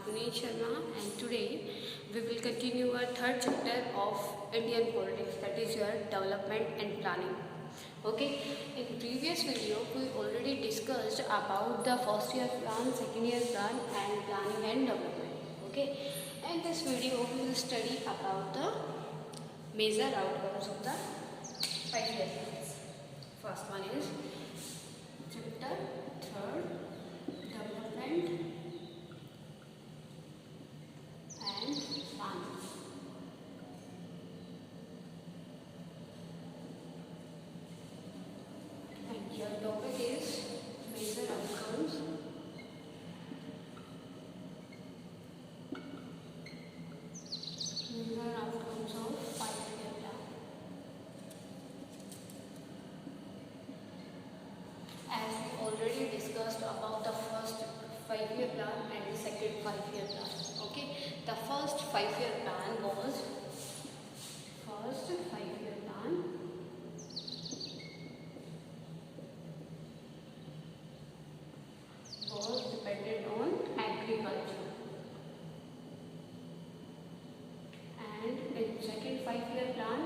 Puneet Sharma, and today we will continue our third chapter of Indian politics, that is your development and planning. Okay, in previous video we already discussed about the first year plan, second year plan and planning and development. Okay, in this video we will study about the major outcomes of the 5-year plans. First one is chapter third, development and planning. And your topic is major outcomes of 5-year plan. As we already discussed about the first 5-year plan and the second 5-year plan. Okay, the first 5-year plan was dependent on agriculture, and in second 5-year plan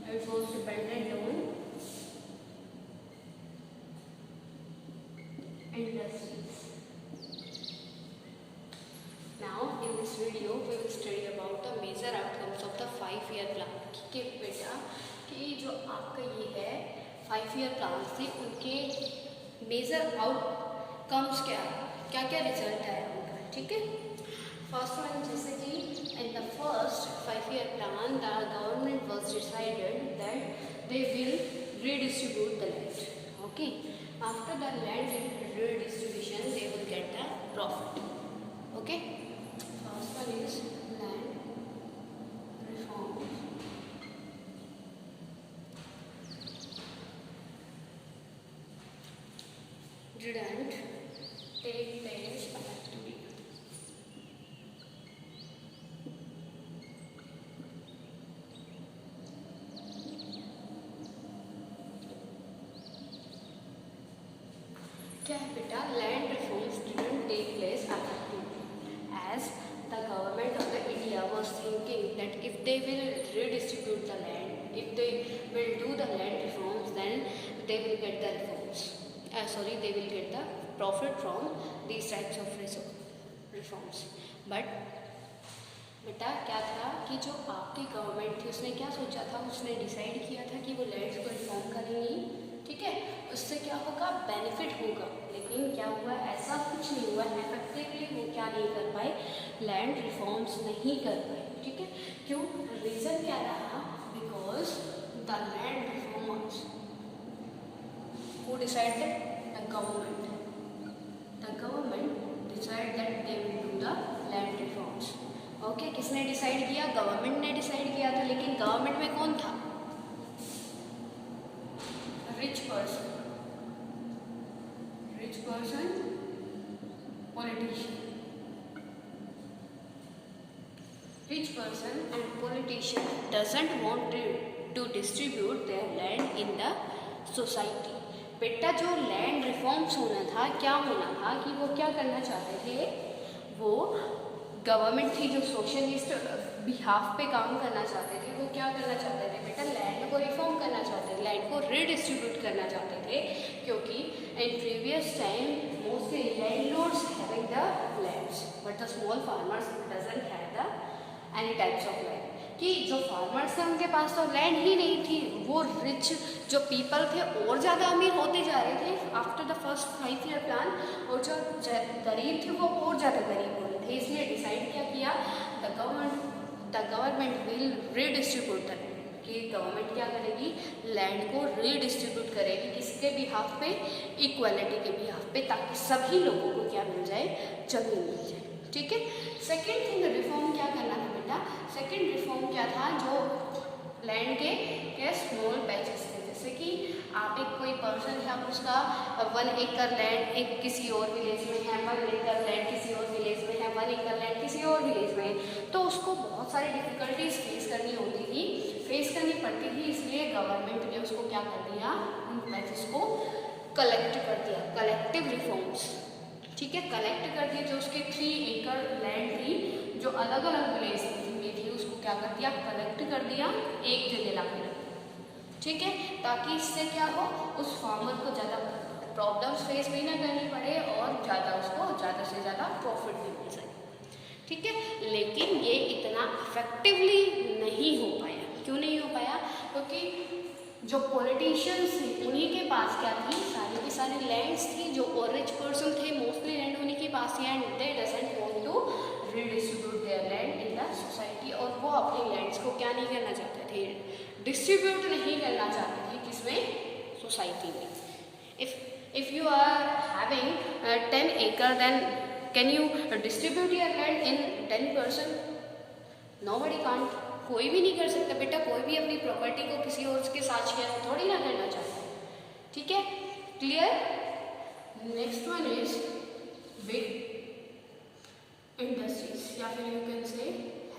it was dependent on industries. Now in this video we will study about the major outcomes of the 5-year plan. कि बेटा कि जो आपका ये है 5-year plan से उनके major outcomes क्या क्या रिजल्ट है उनका, ठीक है। फर्स्ट वन जैसे कि in the first 5-year plan the government was decided that they will redistribute the land. Okay, after the land redistribution they will get the profit. Okay, first one is land reform didn't take place effectively. क्या है बेटा, land reforms didn't take place effectively as the government of the India was thinking that if they will redistribute the land, if they will do the land reforms, then they will get the reforms. They will get the profit from these types of reforms. But बेटा क्या था कि जो आपकी government थी उसने क्या सोचा था, उसने डिसाइड किया था कि वो लैंड्स को रिफॉर्म करेंगी, ठीक है, उससे क्या होगा, बेनिफिट होगा। लेकिन क्या हुआ, ऐसा कुछ नहीं हुआ, इफेक्टिवली वो क्या नहीं कर पाए, लैंड रिफॉर्म्स नहीं कर पाए, ठीक है। क्यों, रीज़न क्या रहा, because the land reformers who decided, the government decided that they will do the land reforms. Okay, किसने डिसाइड किया, गवर्नमेंट ने डिसाइड किया था, लेकिन गवर्नमेंट में कौन था, rich person, politician, rich person and politician doesn't want to distribute their land in the society. बेटा जो लैंड रिफॉर्म्स होना था, क्या होना था कि वो क्या करना चाहते थे, वो गवर्नमेंट थी जो सोशलिस्ट बिहाफ पे काम करना चाहते थे, वो क्या करना चाहते थे बेटा, लैंड को रिफॉर्म करना चाहते थे, लैंड को रीडिस्ट्रीब्यूट करना चाहते थे, क्योंकि in previous time mostly landlords having the lands but the small farmers doesn't have the any types of land, कि जो फार्मर्स थे उनके पास तो लैंड ही नहीं थी, वो रिच जो पीपल थे और ज़्यादा अमीर होते जा रहे थे after the first 5-year plan, और जो गरीब थे वो और ज़्यादा गरीब हो रहे थे। इसलिए डिसाइड क्या किया, the government will redistribute the land, कि गवर्नमेंट क्या करेगी, लैंड को रीडिस्ट्रीब्यूट करेगी, किसके बिहाफ पे, इक्वालिटी के बिहाफ पे, ताकि सभी लोगों को क्या मिल जाए, जमीन मिल जाए, ठीक है। सेकेंड थिंग रिफॉर्म क्या करना था बेटा, सेकेंड रिफॉर्म क्या था, जो लैंड के स्मॉल पैचेस थे, जैसे कि आप एक कोई पर्सन है, आप उसका 1 एकड़ लैंड एक किसी और विलेज में है, 1 एकड़ लैंड किसी और विलेज में है, 1 एकड़ लैंड किसी और विलेज में है, तो उसको बहुत सारी डिफिकल्टीज फेस करनी होती थी, फेस करनी पड़ती थी। इसलिए गवर्नमेंट ने उसको क्या कर दिया, उन पैचेस को कलेक्ट कर दिया, कलेक्टिव रिफॉर्म्स, ठीक है, कलेक्ट कर दिया, जो उसके 3 एकड़ लैंड थी जो अलग अलग विलेज में थी उसको क्या कर दिया, कलेक्ट कर दिया, एक जगह ला के रख दिया। ठीक है, ताकि इससे क्या हो, उस फार्मर को ज़्यादा प्रॉब्लम्स फेस भी ना करनी पड़े और उसको ज़्यादा से ज़्यादा प्रॉफिट भी मिल सके। ठीक है, लेकिन ये इतना इफेक्टिवली नहीं हो पाया। क्यों नहीं हो पाया? क्योंकि जो पॉलिटिशियंस थे उन्हीं के पास क्या थी, सारी की सारी लैंड्स थी, जो और रिच पर्सन थे मोस्टली लैंड उन्हीं के पास थी, and they doesn't want to redistribute their land in the society. और वो अपनी लैंड्स को क्या नहीं करना चाहते थे, डिस्ट्रीब्यूट नहीं करना चाहते थे, किसमें, सोसाइटी में। If you are having 10 acre, then can you distribute your land in 10%? Nobody can't. कोई भी नहीं कर सकता बेटा, कोई भी अपनी प्रॉपर्टी को किसी और के साथ शेयर थोड़ी ना करना चाहता है। ठीक है, clear? Next one is big industries, या फिर you can say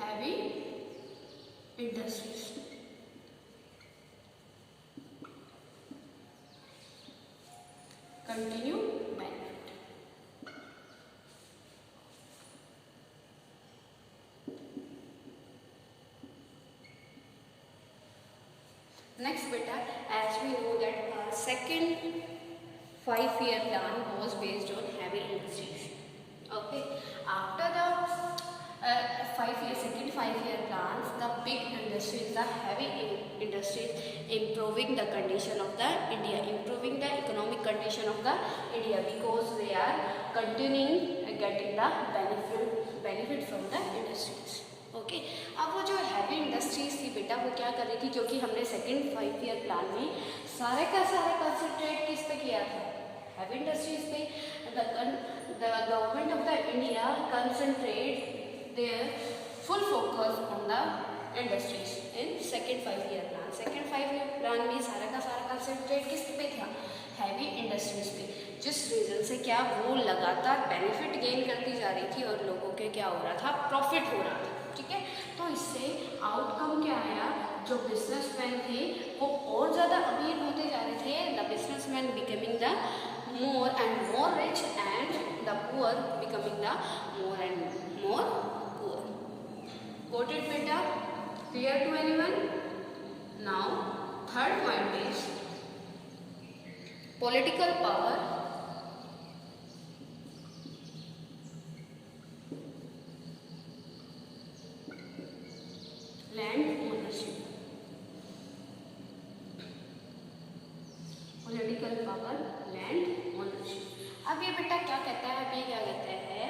heavy industries. Continue benefit. Next बेटा, as we know that our second 5-year plan was based on heavy industries. Okay, after the second 5-year plans, the big industries, the heavy industries, improving the condition of the India, improving the economic condition of the India, because they are continuing getting the benefit from the industries. Okay, अब वो जो heavy industries थी बेटा, वो क्या कर रही थी, क्योंकि हमने सेकेंड 5-year प्लान में सारे का सारा कंसंट्रेट किस पे किया था, हैवी इंडस्ट्रीज पे। The government of the India concentrate there full focus on the industries in second 5-year plan. Second 5-year plan में सारा का सारा कंसंट्रेट किस पे था, हैवी इंडस्ट्रीज पे, जिस रीज़न से क्या वो लगातार बेनिफिट गेन करती जा रही थी और लोगों के क्या हो रहा था, प्रॉफिट हो रहा था। ठीक है, तो इससे आउटकम क्या आया, जो बिजनेसमैन थे वो और ज़्यादा अमीर होते जा रहे थे, the businessman becoming the more and more rich, and the poor becoming the more and more poor. Got it बेटा? Clear to anyone? Now third point is political power land ownership. Political power land ownership. अब ये बेटा क्या कहता है, अब ये क्या कहता है,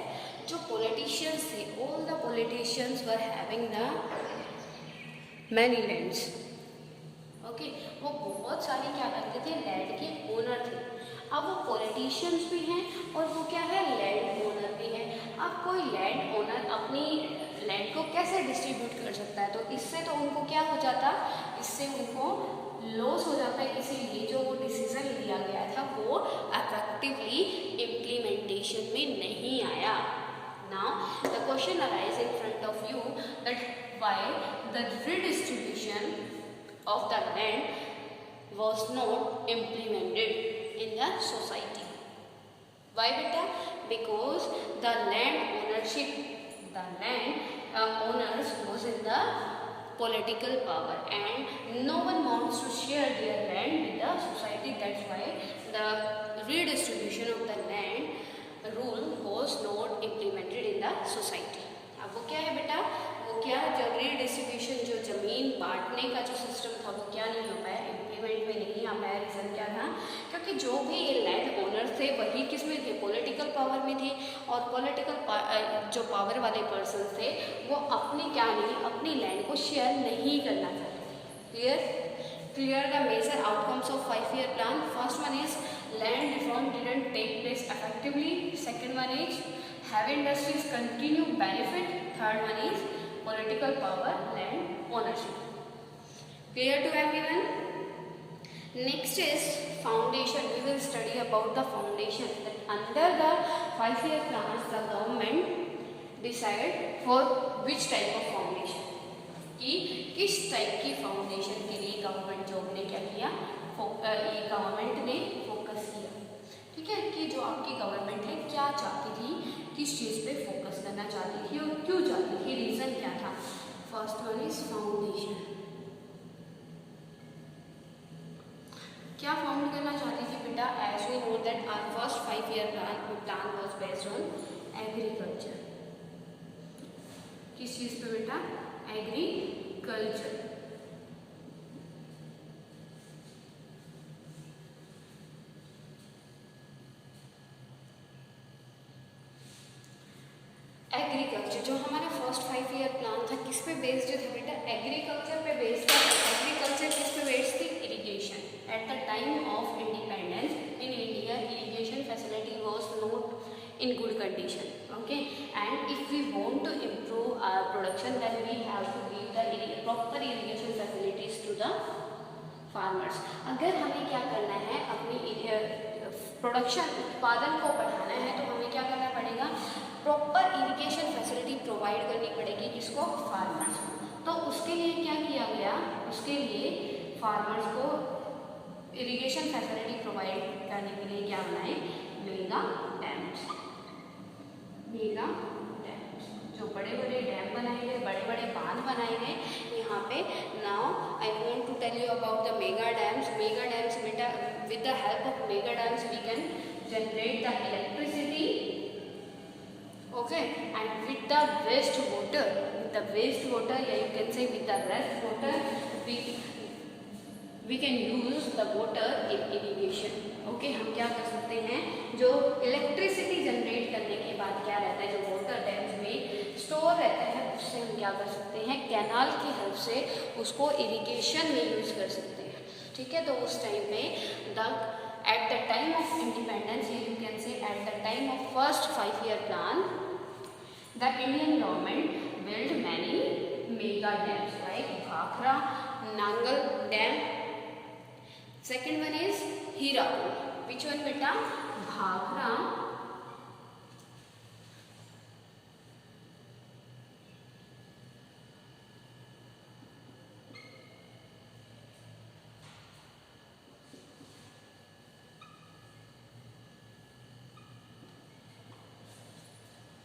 जो पॉलिटिशियंस थे, all the politicians were having the many lands. Okay, वो बहुत सारी क्या करते थे, लैंड के ओनर थे। अब वो पॉलिटिशियंस भी हैं और वो क्या है, लैंड ओनर भी है। अब कोई लैंड ओनर अपनी लैंड को कैसे डिस्ट्रीब्यूट कर सकता है, तो इससे तो उनको क्या हो जाता, इससे उनको लॉस हो जाता है। इसीलिए जो वो डिसीजन लिया गया था वो इफेक्टिवली इम्प्लीमेंटेशन में नहीं आया। Now the question arise in front of you that why the redistribution of the land was not implemented in the society. Why beta? Because the land ownership, the land owners was in the political power and no one wants to share their land with the society. That's why the redistribution of the land rule was not implemented in the society. अब वो क्या है बेटा, वो क्या, जो redistribution, जो ज़मीन बांटने का जो सिस्टम था वो क्या नहीं हो पाया, इम्प्लीमेंट में नहीं आ पाया। रीज़न क्या था, क्योंकि जो भी ये लैंड ओनर थे वही किस में थे, पॉलिटिकल पावर में थे, और पॉलिटिकल जो पावर वाले पर्सन थे वो अपनी क्या नहीं, अपनी लैंड को शेयर नहीं करना चाहते थे। Clear the major outcomes of 5-year plan. First one is land reform didn't take place effectively. Second one is heavy industries continue benefit. Third one is political power land ownership. Clear to everyone? Next is foundation. We will study about the foundation. That under the 5-year plans, the government decide for which type of foundation, कि किस type की foundation के लिए government job ने क्या किया, ये government ने फोकस किया। ठीक है, कि जो आपकी गवर्नमेंट है क्या चाहती थी, किस चीज़ पे फोकस करना चाहती थी और क्यों चाहती थी, रीज़न क्या था। First one is foundation. क्या फाउंड करना चाहती थी बेटा, as we know that our first 5 year plan was based on agriculture. किस चीज़ पे बेटा, एग्रीकल्चर। एग्रीकल्चर जो हमारा फर्स्ट 5 ईयर प्लान था किस पे बेस्ड था बेटा, एग्रीकल्चर पे बेस्ड था। एग्रीकल्चर किस पे बेस्ड थी, irrigation. Eight the time of independence in India irrigation facility was not in good condition, okay, and if we want to improve our production then we have to give the proper irrigation facilities to the farmers. अगर हमें क्या करना है, अपनी production उत्पादन को बढ़ाना है तो हमें क्या करना पड़ेगा, प्रॉपर इरिगेशन फैसिलिटी प्रोवाइड करनी पड़ेगी, किसको, फार्मर्स को। तो उसके लिए क्या किया गया, उसके लिए फार्मर्स को इरिगेशन फैसिलिटी प्रोवाइड करने के लिए क्या बनाए, मेगा डैम्स। मेगा डैम्स, जो बड़े बड़े डैम बनाए गए, बड़े बड़े बांध बनाए गए यहाँ पे। Now I want to tell you about the mega dams. Mega dams बेटा, with the help of mega dams we can generate the electricity, okay, and with the waste water, yeah, you can say with the rest water we can use the water in irrigation, okay। हम क्या कर सकते हैं, जो electricity generate करने के बाद क्या रहता है, जो वाटर डैम्स में स्टोर रहता है, उससे हम क्या कर सकते हैं, कैनाल की हेल्प से उसको इरिगेशन में यूज कर सकते हैं, ठीक है। तो उस टाइम में at the time of independence, you can say at the time of first 5-year plan, the Indian government built many mega dams like Bhakra, Nangal Dam. Second one is Hirakud. Which one beta? Bhakra.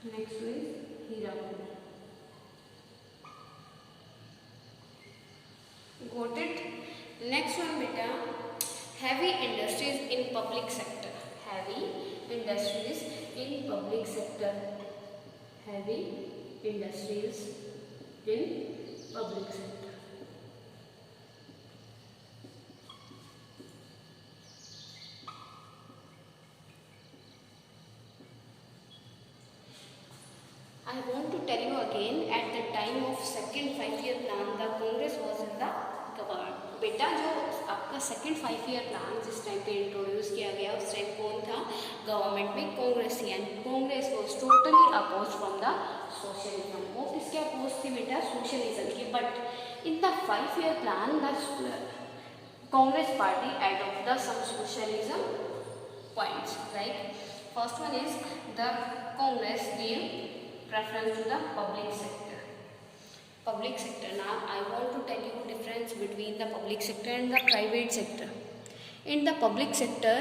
Next one is Hirakud. Got it? Next one beta, heavy industries in public sector. Heavy industries in public sector. Heavy industries in public sector. I want to tell you again, at the time of second 5-year plan, the Congress was in the government. बेटा जो आपका second 5-ईयर plan जिस time पे introduce किया गया उस time कौन था, गवर्नमेंट में कांग्रेस थी, and Congress was totally oppose from the socialism. वो किसके अपोज थी बेटा, सोशलिज्म की। But in the five year plan the Congress party adopt the some socialism points, like first one is the Congress give preference to the public sector. Public sector. Now I want to tell you difference between the public sector and the private sector. In the public sector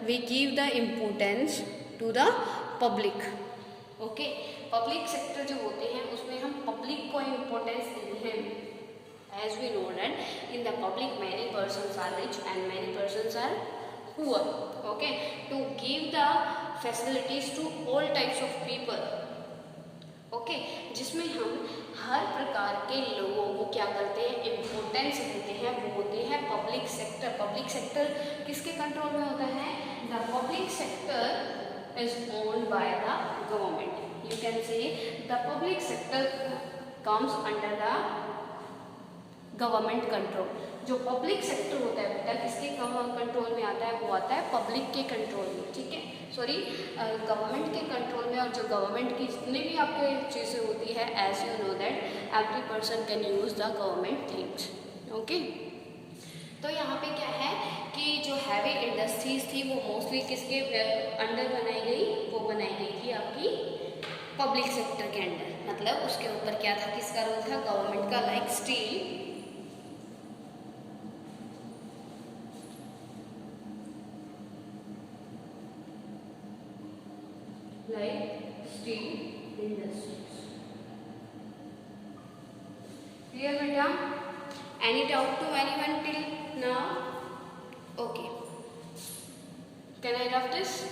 we give the importance to the public, okay। public sector जो होते हैं उसमें हम public को importance देते हैं। as we know that in the public many persons are rich and many persons are poor, okay, to give the facilities to all types of people, okay जिसमें हम हर प्रकार के लोगों को क्या करते हैं, इम्पोर्टेंस देते हैं, वो होते हैं पब्लिक सेक्टर। पब्लिक सेक्टर किसके कंट्रोल में होता है, the public sector is owned by the government. You can से the public sector comes under the government control. जो पब्लिक सेक्टर होता है बेटा किसके कंट्रोल में आता है, वो आता है पब्लिक के कंट्रोल में, ठीक है, सॉरी गवर्नमेंट के कंट्रोल में। और जो गवर्नमेंट की जितनी भी आपके चीज़ें होती है, as you know that every person can use the government things, okay. तो यहाँ पे क्या है कि जो हैवी इंडस्ट्रीज थी वो मोस्टली किसके अंडर बनाई गई, वो बनाई गई थी आपकी पब्लिक सेक्टर के अंडर। मतलब उसके ऊपर क्या था, किसका रोल था, गवर्नमेंट का। Like steel, like steel industries. Clear beta? Any doubt to anyone till now? Okay. Can I rough this?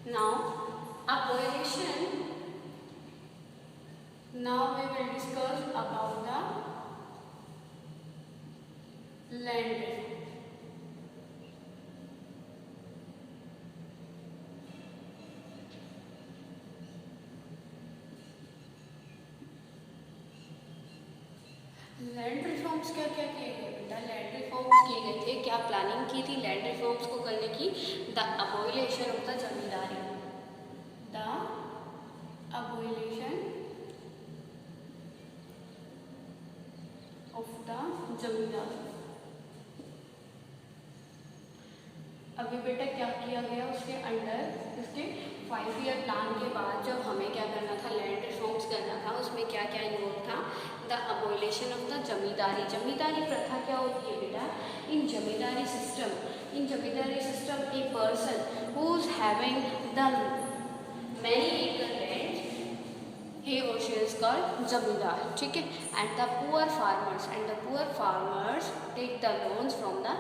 Now, appellation. Now we will discuss about the land reform. Land reforms क्या क्या किए गए बेटा? Land reforms किए गए थे, क्या planning की थी लैंड रिफॉर्म्स को करने की? The abolition of the zamindari, the abolition of the zamindari. अभी बेटा क्या किया गया उसके अंडर? इसके 5 ईयर प्लान के बाद जब हमें क्या करना था, लैंड रिफॉर्म्स करना था, उसमें क्या क्या इन्वॉल्व था? The abolition of the zamindari. Zamindari प्रथा क्या होती है बेटा? In zamindari system a person who is having the many acre land, he or she is called zamindar, ठीक है। And the poor farmers take the loans from the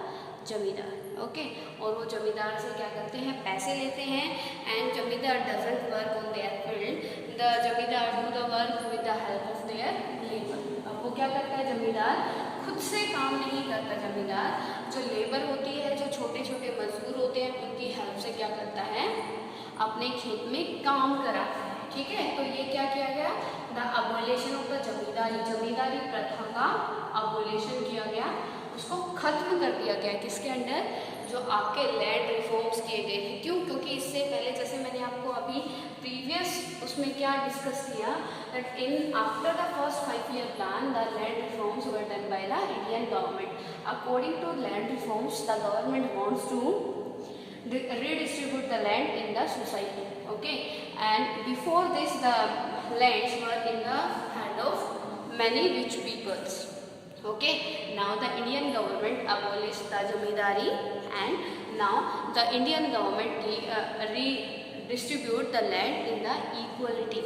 zamindar, okay. और वो जमींदार से क्या करते हैं? पैसे लेते हैं। And zamindar doesn't work on their field, the zamindar do the work with the help of their labour. अब वो क्या करता है जमींदार? खुद से काम नहीं करता जमींदार, जो लेबर होती है, जो छोटे छोटे मजदूर होते हैं, उनकी हेल्प से क्या करता है? अपने खेत में काम कराता है, ठीक है। तो ये क्या किया गया? द अबॉलिशन ऑफ द जमींदारी प्रथा का अबॉलिशन किया गया, उसको खत्म कर दिया गया। किसके अंडर? जो आपके लैंड रिफॉर्म्स किए गए थे। क्यों? क्योंकि इससे पहले जैसे मैंने आपको अभी प्रीवियस उसमें क्या डिस्कस किया, that in after the first 5 year plan the land reforms were done by the Indian government. According to land reforms the government wants to redistribute the land in the society, okay, and before this the lands were in the hand of many rich peoples, okay. Now the Indian government abolished the zamindari and now the Indian government redistribute the land in the equality,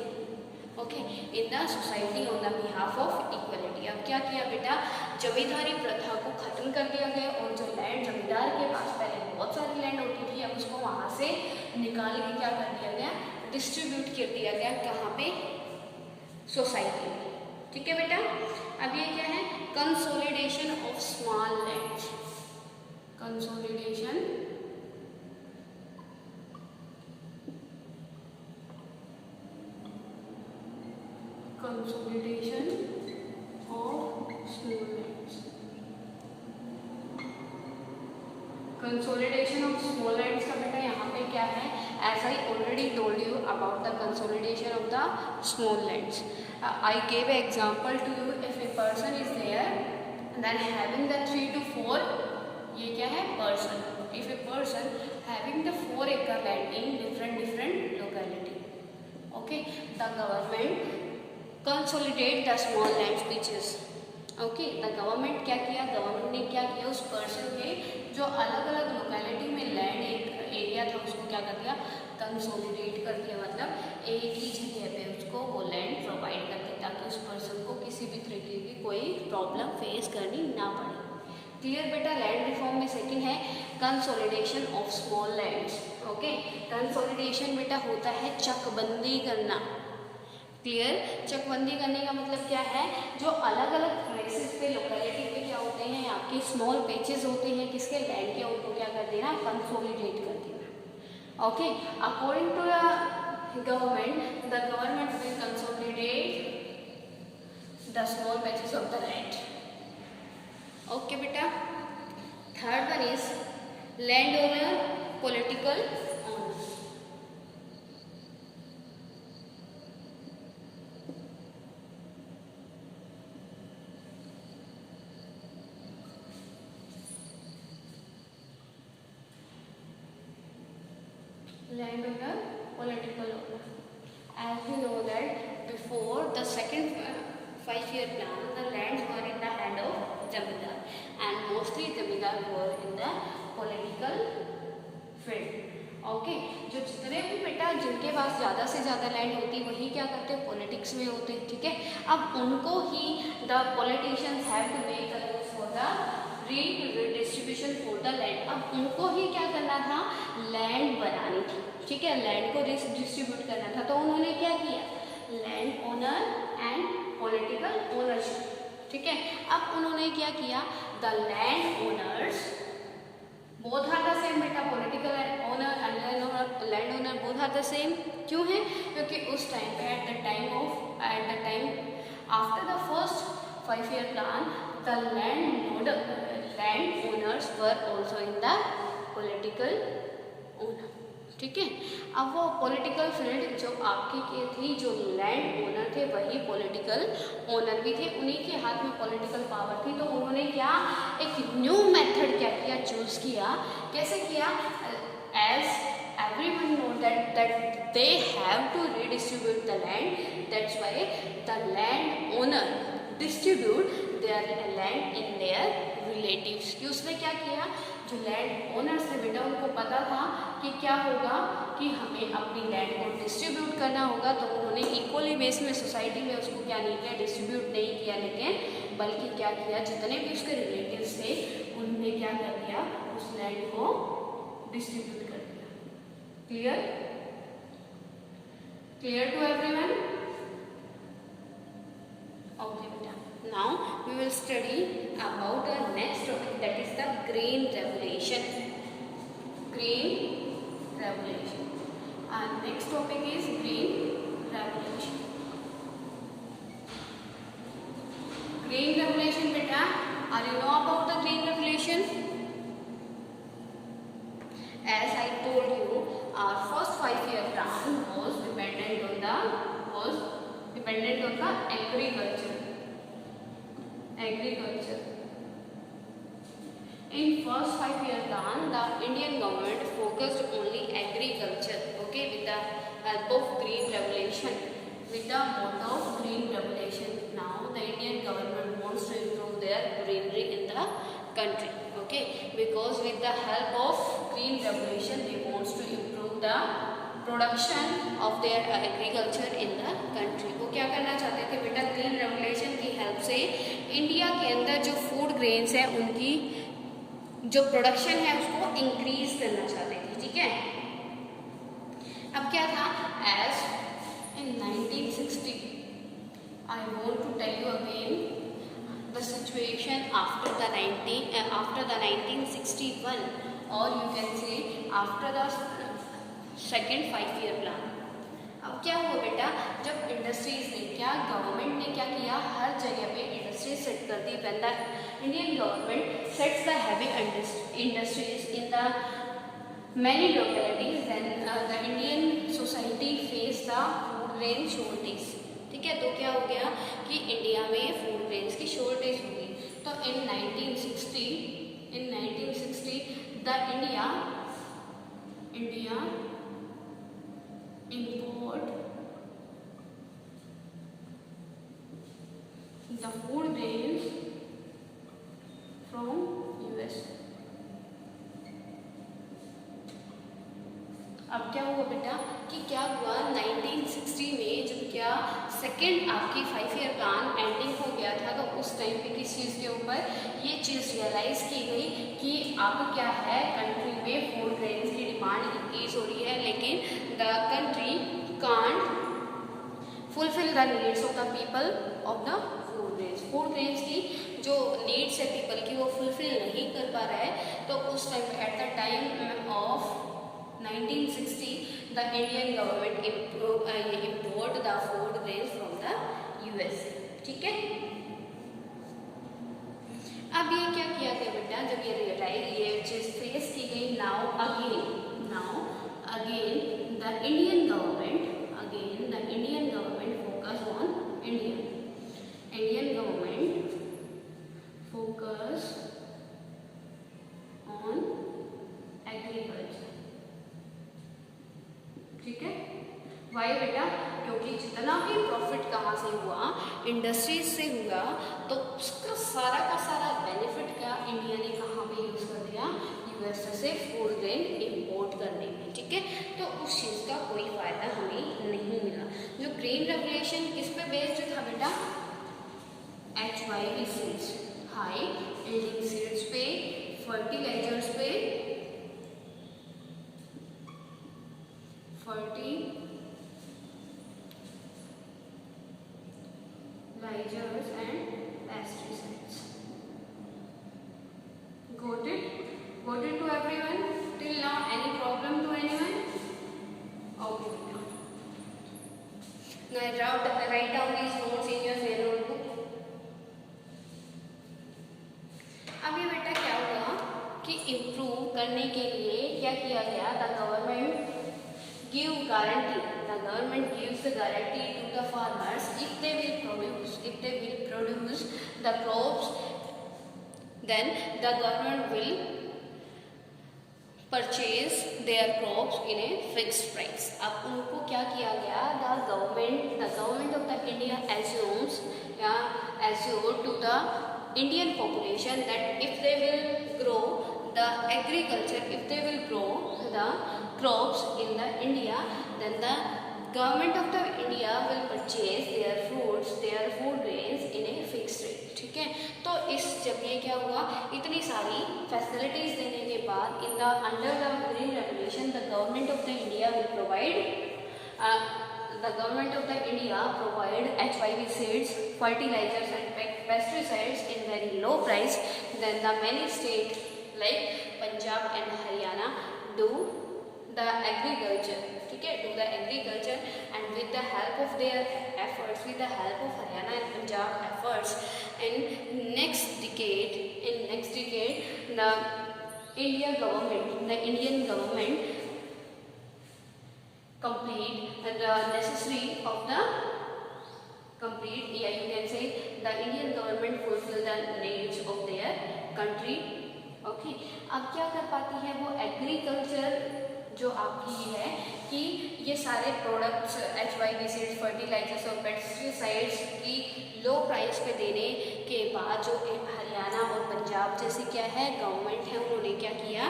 okay, in the society on the behalf of equality। अब क्या किया बेटा? जमींदारी प्रथा को खत्म कर दिया गया और जो लैंड जमींदार के पास पहले बहुत सारी लैंड होती थी, अब उसको वहाँ से निकाल के क्या कर दिया गया? डिस्ट्रीब्यूट कर दिया गया। कहाँ पे? सोसाइटी में, ठीक है बेटा। अब ये क्या है? Consolidation of small land, consolidation of small lands। Consolidation of small lands का बेटा यहाँ पे क्या है? As I already told you about the consolidation of the small lands. I gave example to you. If a person is there then having the 3 to 4, ये क्या है? Person. If a person having the 4 acre land in different locality, okay, the government consolidate the small land peaches, okay. The government क्या किया? Government ने क्या किया? उस person के जो अलग अलग लोकेलिटी में लैंड एक एरिया था, उसको क्या कर दिया? कंसोलिडेट कर दिया। मतलब एक ही जगह पे उसको वो लैंड प्रोवाइड कर दिया ताकि उस पर्सन को किसी भी तरीके की कोई प्रॉब्लम फेस करनी ना पड़े। क्लियर बेटा? लैंड रिफॉर्म में सेकंड है consolidation of small lands, okay. Consolidation बेटा होता है चकबंदी करना। क्लियर? चकबंदी करने का मतलब क्या है? जो अलग अलग प्लेसेस पे लोकेलिटी पे क्या होते हैं? आपके स्मॉल पैचेस होते हैं किसके? लैंड के, उनको क्या कर देना? कंसोलिडेट कर देना, okay. According to the government will consolidate the small patches of the land, okay बेटा। Third one is land owner, political owner. landowner, political owner. As we know that before the second 5-year plan, the lands were in the hand of zamindar, and mostly zamindar were in the political field. Okay जो जितने भी बेटा जिनके पास ज़्यादा से ज़्यादा land होती वही क्या करते हैं, पॉलिटिक्स में होते हैं, ठीक है। अब उनको ही the politicians have to make the rules for the redistribution for the land. अब उनको ही क्या करना था, लैंड बनानी थी, ठीक है, लैंड को डिस्ट्रीब्यूट करना था। तो उन्होंने क्या किया, land owner and political ownership, ठीक है। अब उन्होंने क्या किया, the land owners both are the same बेटा, political owner and land owner both are the same. क्यों है, क्योंकि उस टाइम पे at the time after the first 5-year plan the land owners were also in the political owner, ठीक है। अब वो पॉलिटिकल फील्ड जो आपकी के थी, जो लैंड ओनर थे वही पॉलिटिकल ओनर भी थे, उन्हीं के हाथ में पॉलिटिकल पावर थी। तो उन्होंने क्या, एक न्यू मेथड क्या किया, चूज किया। कैसे किया, as everyone know that they have to redistribute the land, that's why the land owner distribute their land in their relatives। कि उसने क्या किया, जो लैंड ओनर्स थे बेटा उनको पता था कि क्या होगा, कि हमें अपनी लैंड को डिस्ट्रीब्यूट करना होगा। तो उन्होंने इक्वली बेस में सोसाइटी में उसको क्या नहीं किया, डिस्ट्रीब्यूट नहीं किया, लेकिन बल्कि क्या किया, जितने भी उसके रिलेटिव्स थे उनने क्या कर दिया, उस लैंड को डिस्ट्रीब्यूट कर दिया। Clear, clear to everyone? Okay बेटा, now we will study about the next topic, that is the green revolution. Green revolution. Our next topic is green revolution. Green revolution beta, are you know about the green revolution? As I told you, our first 5-year plan was dependent on the agriculture. In first 5-year plan, the Indian government focused only agriculture, okay, with the help of green revolution, with the motto of green revolution. Now the Indian government wants to improve their greenery in the country, okay, because with the help of green revolution they wants to improve the production of their agriculture in the country. वो क्या करना चाहते थे बेटा, green revolution की help से India के अंदर जो फूड ग्रेन्स है उनकी जो प्रोडक्शन है उसको इंक्रीज करना चाहते थे, ठीक है। अब क्या था, as in 1960 I want to tell you again the situation after the 1961 और you can say after the second 5-year plan. अब क्या हुआ बेटा, जब इंडस्ट्रीज ने क्या, गवर्नमेंट ने क्या किया, हर जगह पे इंडस्ट्रीज सेट कर दी। When the Indian government sets the heavy industries in the many localities, then the Indian society face the food grain shortage, ठीक है। तो क्या हो गया कि इंडिया में फूड ग्रेन्स की शॉर्टेज हो गई। तो इन 1960 the India import the food grains from US। अब क्या हुआ बेटा कि क्या हुआ 1960 में जब क्या सेकेंड आपकी 5-year प्लान एंडिंग हो गया था, तो उस टाइम पे किस चीज़ के ऊपर ये चीज़ रियलाइज़ की गई कि अब क्या है, कंट्री में फूड ग्रेन्स की डिमांड इंक्रीज हो रही है, लेकिन the country can't fulfil the needs of the people of the food grains की जो नीड्स है पीपल की वो फुलफिल नहीं कर पा रहा है। तो उस time eight the time of 1960 the Indian government import the food grains from the USA, ठीक है। अब ये क्या किया गया बेटा, जब ये चीज फेस की गई, now again the Indian government focus on Indian government focus on agriculture, ठीक है, वाई बेटा, क्योंकि जितना भी प्रॉफिट कहाँ से हुआ, इंडस्ट्रीज से हुआ, तो उसका सारा का सारा बेनिफिट का इंडिया ने कहाँ पे यूज़ कर दिया, यूएसए से फूड ग्रेन इंपोर्ट करने में। ठीक है, तो उस चीज़ का कोई फ़ायदा हमें नहीं मिला। जो ग्रेन रेगुलेशन किस पे बेस्ड था बेटा, HYV seeds, high yielding seeds पे, फर्टिलाइजर्स पे, fertilizers and pesticides. Got it? Got it to everyone? Till now, any problem to anyone? Okay. Now write down these notes in your main notebook. अब ये बेटा क्या हुआ कि improve करने के लिए क्या किया गया, the government give guarantee, the government gives the guarantee to the farmers if they will produce the crops, then the government will purchase their crops in a fixed price. अब उनको क्या किया गया, the government of the India assumes to the Indian population that if they will grow the agriculture, if they will grow the crops in the India, then the government of the India will purchase their food grains in a fixed rate. ठीक है, तो इस जगह क्या हुआ, इतनी सारी facilities देने के बाद in the under the green regulation the government of the India will provide HYV seeds, fertilizers and pesticides in very low price. Then the many states like Punjab and Haryana do the agriculture. ठीक है, do the agriculture, and with the help of their efforts, with the help of Haryana and Punjab efforts, in next decade, the Indian government complete the necessary of the complete, you can say the Indian government fulfill the needs of their country. Okay, अब क्या कर पाती है वो, agriculture जो आपकी है कि ये सारे प्रोडक्ट्स HYV सीड्स, फर्टिलाइजर्स और पेस्टिसाइड्स की लो प्राइस पे देने के बाद जो हरियाणा और पंजाब जैसे क्या है गवर्नमेंट है, उन्होंने क्या किया,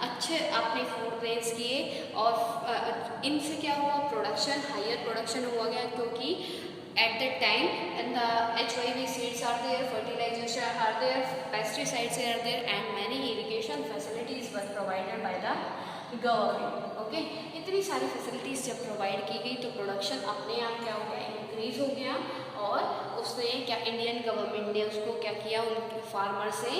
अच्छे अपने फूड ग्रेन्स किए और इनसे क्या हुआ, हायर प्रोडक्शन हुआ गया, क्योंकि at that time and the HYV seeds are there, fertilizers are there, pesticides are there, and many irrigation facilities were provided by the government. Okay, इतनी सारी फैसिलिटीज़ जब प्रोवाइड की गई तो प्रोडक्शन अपने आप क्या हो गया, इंक्रीज हो गया, और उसने क्या, इंडियन गवर्नमेंट ने उसको क्या किया, उनके फार्मर से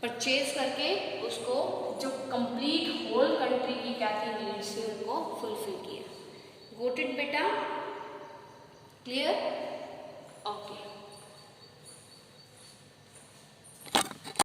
परचेज करके उसको जो कंप्लीट होल कंट्री की क्या थी नीड्स थी उनको फुलफिल किया. गोट इट बेटा, क्लियर? ओके.